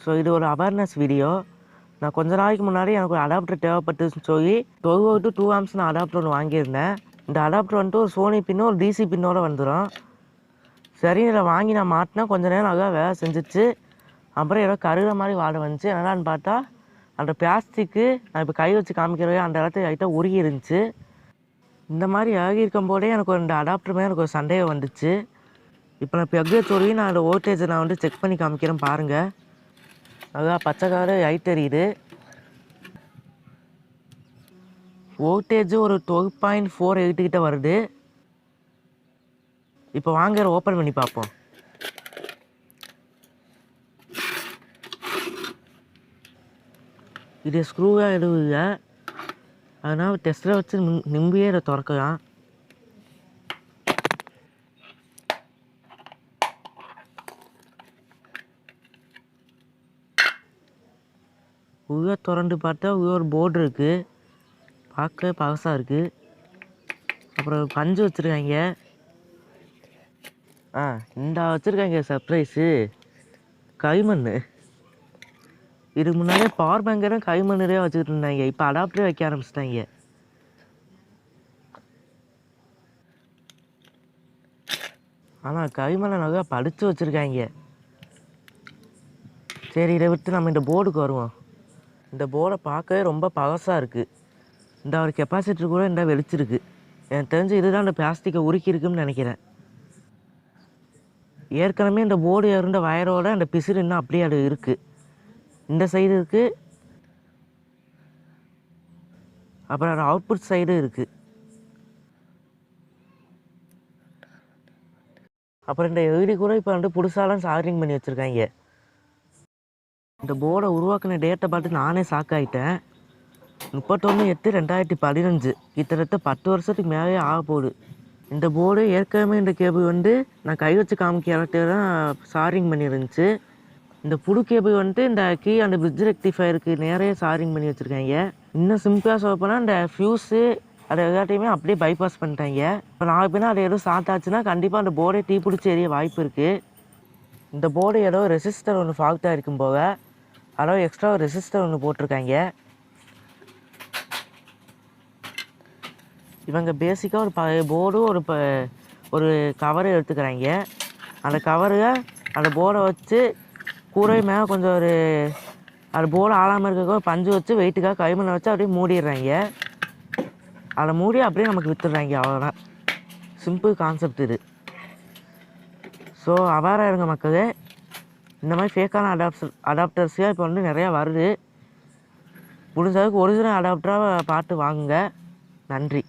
So இது ஒரு awareness video. நான் கொஞ்ச நாளைக்கு முன்னாடி எனக்கு ஒரு அடாப்டர் தேவைப்பட்டுன்னு சொல்லி 12 to 2 ஆம்ஸ் நான் அடாப்டர் ஒன்று வாங்கியிருந்தேன். இந்த அடாப்டர் வந்துட்டு ஒரு சோனி பின்னு ஒரு டிசி பின்னோடு வந்துடும். சரி இதில் வாங்கி நான் மாட்டினா கொஞ்சம் நேரம் அதான் வேலை செஞ்சிச்சு. அப்புறம் ஏதோ கருகிற மாதிரி வாடை வந்துச்சு. என்னடான்னு பார்த்தா அந்த பிளாஸ்டிக்கு நான் இப்போ கை வச்சு காமிக்கிறவே அந்த இடத்துல லைட்டாக உருகி இருந்துச்சு. இந்த மாதிரி இறகி இருக்கும் போதே எனக்கு இந்த அடாப்டர் மேலே எனக்கு ஒரு சந்தேகம் வந்துச்சு. இப்போ நான் ப்ளக்கை சொல்லி நான் அந்த வோல்டேஜை நான் வந்து செக் பண்ணி காமிக்கிறேன் பாருங்கள். அதான் பச்சை கலர் லைட் எரியுது. வோல்டேஜ் ஒரு 12.48 கிட்ட வருது. இப்போ வாங்க ஓப்பன் பண்ணி பார்ப்போம். இது ஸ்க்ரூவாக எழுதுங்க, அதனால் டெஸ்ட்டில் வச்சு நிம்பியே இதை திறக்கலாம். உள்ள திறந்து பார்த்தா உள்ள ஒரு போர்டு இருக்குது, பார்க்க பழசாக இருக்குது. அப்புறம் பஞ்சு வச்சுருக்காங்க. இந்த வச்சுருக்காங்க சர்ப்ரைஸு கைமண். இதுக்கு முன்னாடியே பவர் பேங்கரும் கைமண்ணே வச்சுக்கிட்டு இருந்தாங்க. இப்போ அடாப்டரே வைக்க ஆரம்பிச்சிட்டாங்க. ஆனால் கைமண்ணை நல்லா படித்து வச்சுருக்காங்க. சரி இதை விட்டு நம்ம இந்த போர்டுக்கு வருவோம். இந்த போர்டை பார்க்கவே ரொம்ப பழசாக இருக்குது. இந்த ஒரு கெப்பாசிட்டர் கூட இந்த வெளிச்சிருக்கு. எனக்கு தெரிஞ்சு இதுதான் இந்த பிளாஸ்டிக்கை உருக்கியிருக்குன்னு நினைக்கிறேன். ஏற்கனவே இந்த போர்டு இருந்த வயரோட அந்த பிசிறு இன்னும் அப்படியே அது இருக்குது. இந்த சைடு இருக்குது, அப்புறம் அந்த அவுட்புட் சைடு இருக்குது. அப்புறம் இந்த எல்இடி கூட இப்போ வந்து புதுசாலாம் சார்ஜிங் பண்ணி வச்சுருக்காங்க. இந்த போர்டை உருவாக்கின டேட்டை பார்த்து நானே ஷாக்காயிட்டேன். 31/8/2015, கிட்டத்தட்ட 10 வருஷத்துக்கு மேலே ஆக போகுது. இந்த போர்டு ஏற்கனவே இந்த கேபிள் வந்து நான் கை வச்சு காமிக்கிறத தான் சாரிங் பண்ணியிருந்துச்சு. இந்த புது கேபிள் வந்துட்டு இந்த கீ அந்த பிரிட்ஜ் ரெக்டிஃபயருக்கு நிறைய சாரிங் பண்ணி வச்சுருக்காங்க. இன்னும் சிம்பிளாக சொல்ல போனால் இந்த ஃபியூஸு அதை எல்லாத்தையுமே அப்படியே பைபாஸ் பண்ணிட்டாங்க. இப்போ நாலு பேர் அது எதுவும் ஸ்டார்ட் ஆச்சுன்னா கண்டிப்பாக அந்த போர்டே தீ பிடிச்சி எரிய வாய்ப்பு இருக்குது. இந்த போர்டு ஏதோ ரெசிஸ்டர் ஒன்று ஃபால்ட்டாக இருக்கும் போக அதாவது எக்ஸ்ட்ரா ரெசிஸ்டர் ஒன்று போட்டிருக்காங்க. இவங்க பேசிக்காக ஒரு பழைய போர்டும் ஒரு கவரை எடுத்துக்கிறாங்க. அந்த கவரை அந்த போர்டை வச்சு கூரை மேலே கொஞ்சம் அது போர்டு ஆளாமல் இருக்க பஞ்சு வச்சு வெயிட்டுக்காக கைமண்ணை வச்சு அப்படியே மூடிடுறாங்க. அதை மூடி அப்படியே நமக்கு விற்றுடுறாங்க. அவ்வளோதான், சிம்பிள் கான்செப்ட் இது. ஸோ அவேராக இருங்க மக்களே. இந்த மாதிரி ஃபேக்கான அடாப்டர்ஸாக இப்போ வந்து நிறையா வருது. முடிஞ்ச அளவுக்கு ஒரிஜினல் அடாப்டராக பார்த்து வாங்குங்க. நன்றி.